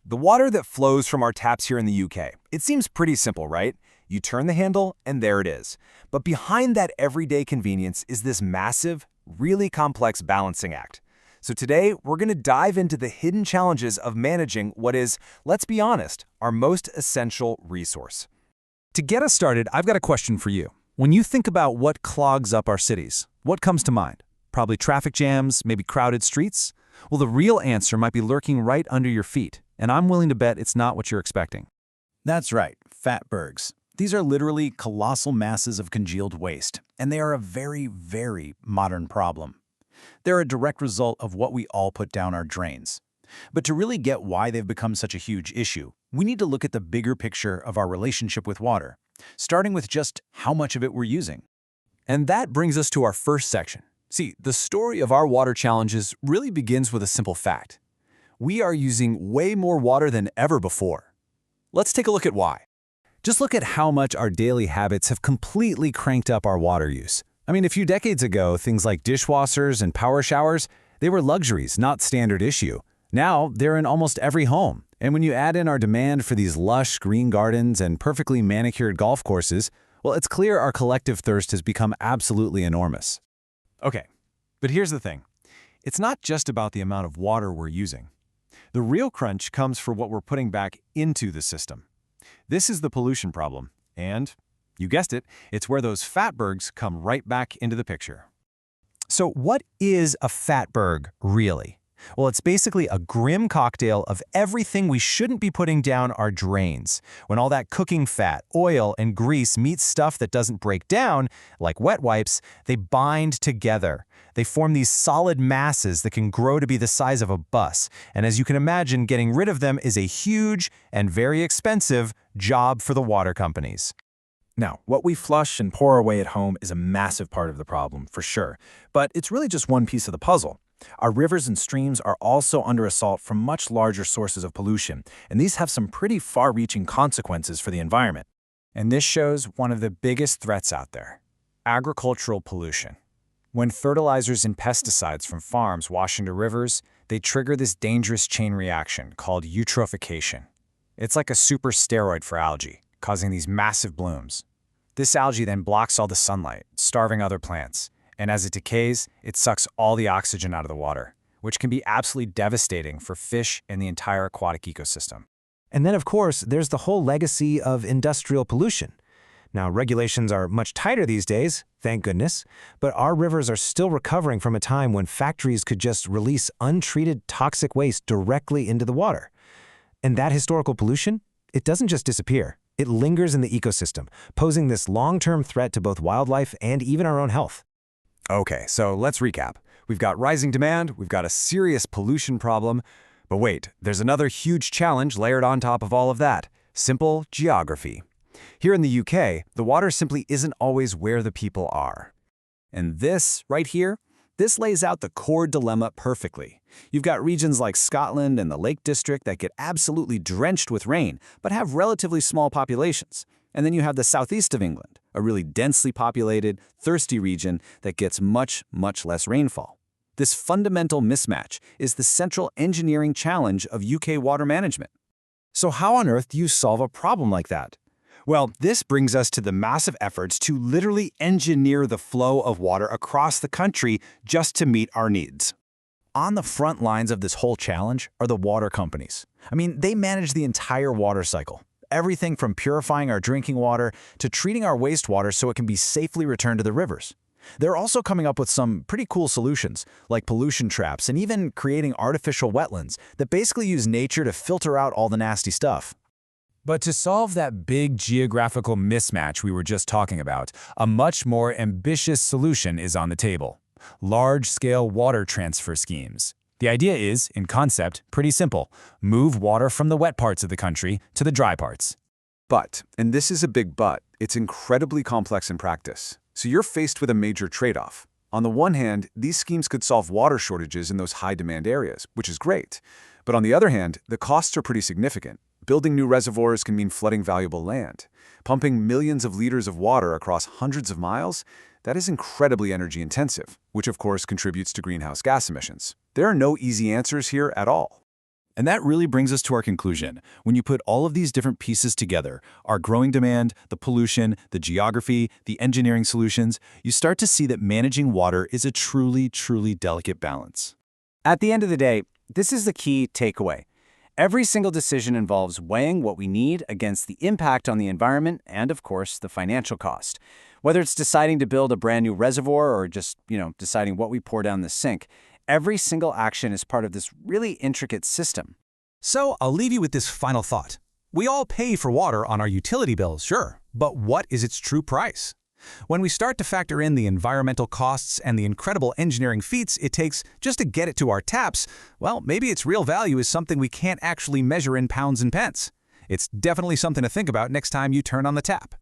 The water that flows from our taps here in the UK. It seems pretty simple, right? You turn the handle, and there it is. But behind that everyday convenience is this massive, really complex balancing act. So today, we're going to dive into the hidden challenges of managing what is, let's be honest, our most essential resource. To get us started, I've got a question for you. When you think about what clogs up our cities, what comes to mind? Probably traffic jams, maybe crowded streets? Well, the real answer might be lurking right under your feet, and I'm willing to bet it's not what you're expecting. That's right, fatbergs. These are literally colossal masses of congealed waste, and they are a very, very modern problem. They're a direct result of what we all put down our drains. But to really get why they've become such a huge issue, we need to look at the bigger picture of our relationship with water, starting with just how much of it we're using. And that brings us to our first section. See, the story of our water challenges really begins with a simple fact. We are using way more water than ever before. Let's take a look at why. Just look at how much our daily habits have completely cranked up our water use. I mean, a few decades ago, things like dishwashers and power showers, they were luxuries, not standard issue. Now, they're in almost every home. And when you add in our demand for these lush green gardens and perfectly manicured golf courses, well, it's clear our collective thirst has become absolutely enormous. Okay, but here's the thing. It's not just about the amount of water we're using. The real crunch comes for what we're putting back into the system. This is the pollution problem, and, you guessed it, it's where those fatbergs come right back into the picture. So what is a fatberg, really? Well, it's basically a grim cocktail of everything we shouldn't be putting down our drains. When all that cooking fat, oil, and grease meets stuff that doesn't break down, like wet wipes, they bind together. They form these solid masses that can grow to be the size of a bus. And as you can imagine, getting rid of them is a huge and very expensive job for the water companies. Now, what we flush and pour away at home is a massive part of the problem, for sure. But it's really just one piece of the puzzle. Our rivers and streams are also under assault from much larger sources of pollution, and these have some pretty far-reaching consequences for the environment. And this shows one of the biggest threats out there: agricultural pollution. When fertilizers and pesticides from farms wash into rivers, they trigger this dangerous chain reaction called eutrophication. It's like a super steroid for algae, causing these massive blooms. This algae then blocks all the sunlight, starving other plants. And as it decays, it sucks all the oxygen out of the water, which can be absolutely devastating for fish and the entire aquatic ecosystem. And then, of course, there's the whole legacy of industrial pollution. Now, regulations are much tighter these days, thank goodness, but our rivers are still recovering from a time when factories could just release untreated toxic waste directly into the water. And that historical pollution, it doesn't just disappear. It lingers in the ecosystem, posing this long-term threat to both wildlife and even our own health. Okay, so let's recap. We've got rising demand, we've got a serious pollution problem, but wait, there's another huge challenge layered on top of all of that: simple geography. Here in the UK, the water simply isn't always where the people are. And this, right here, this lays out the core dilemma perfectly. You've got regions like Scotland and the Lake District that get absolutely drenched with rain, but have relatively small populations. And then you have the southeast of England, a really densely populated, thirsty region that gets much, much less rainfall. This fundamental mismatch is the central engineering challenge of UK water management. So how on earth do you solve a problem like that? Well, this brings us to the massive efforts to literally engineer the flow of water across the country just to meet our needs. On the front lines of this whole challenge are the water companies. I mean, they manage the entire water cycle. Everything from purifying our drinking water to treating our wastewater so it can be safely returned to the rivers. They're also coming up with some pretty cool solutions, like pollution traps and even creating artificial wetlands that basically use nature to filter out all the nasty stuff. But to solve that big geographical mismatch we were just talking about, a much more ambitious solution is on the table: large-scale water transfer schemes. The idea is, in concept, pretty simple: move water from the wet parts of the country to the dry parts. But, and this is a big but, it's incredibly complex in practice. So you're faced with a major trade-off. On the one hand, these schemes could solve water shortages in those high-demand areas, which is great. But on the other hand, the costs are pretty significant. Building new reservoirs can mean flooding valuable land. Pumping millions of liters of water across hundreds of miles, that is incredibly energy-intensive, which of course contributes to greenhouse gas emissions. There are no easy answers here at all. And that really brings us to our conclusion. When you put all of these different pieces together, our growing demand, the pollution, the geography, the engineering solutions, you start to see that managing water is a truly, truly delicate balance. At the end of the day, this is the key takeaway. Every single decision involves weighing what we need against the impact on the environment and, of course, the financial cost. Whether it's deciding to build a brand new reservoir or just, deciding what we pour down the sink, every single action is part of this really intricate system. So I'll leave you with this final thought. We all pay for water on our utility bills, sure, but what is its true price? When we start to factor in the environmental costs and the incredible engineering feats it takes just to get it to our taps, well, maybe its real value is something we can't actually measure in pounds and pence. It's definitely something to think about next time you turn on the tap.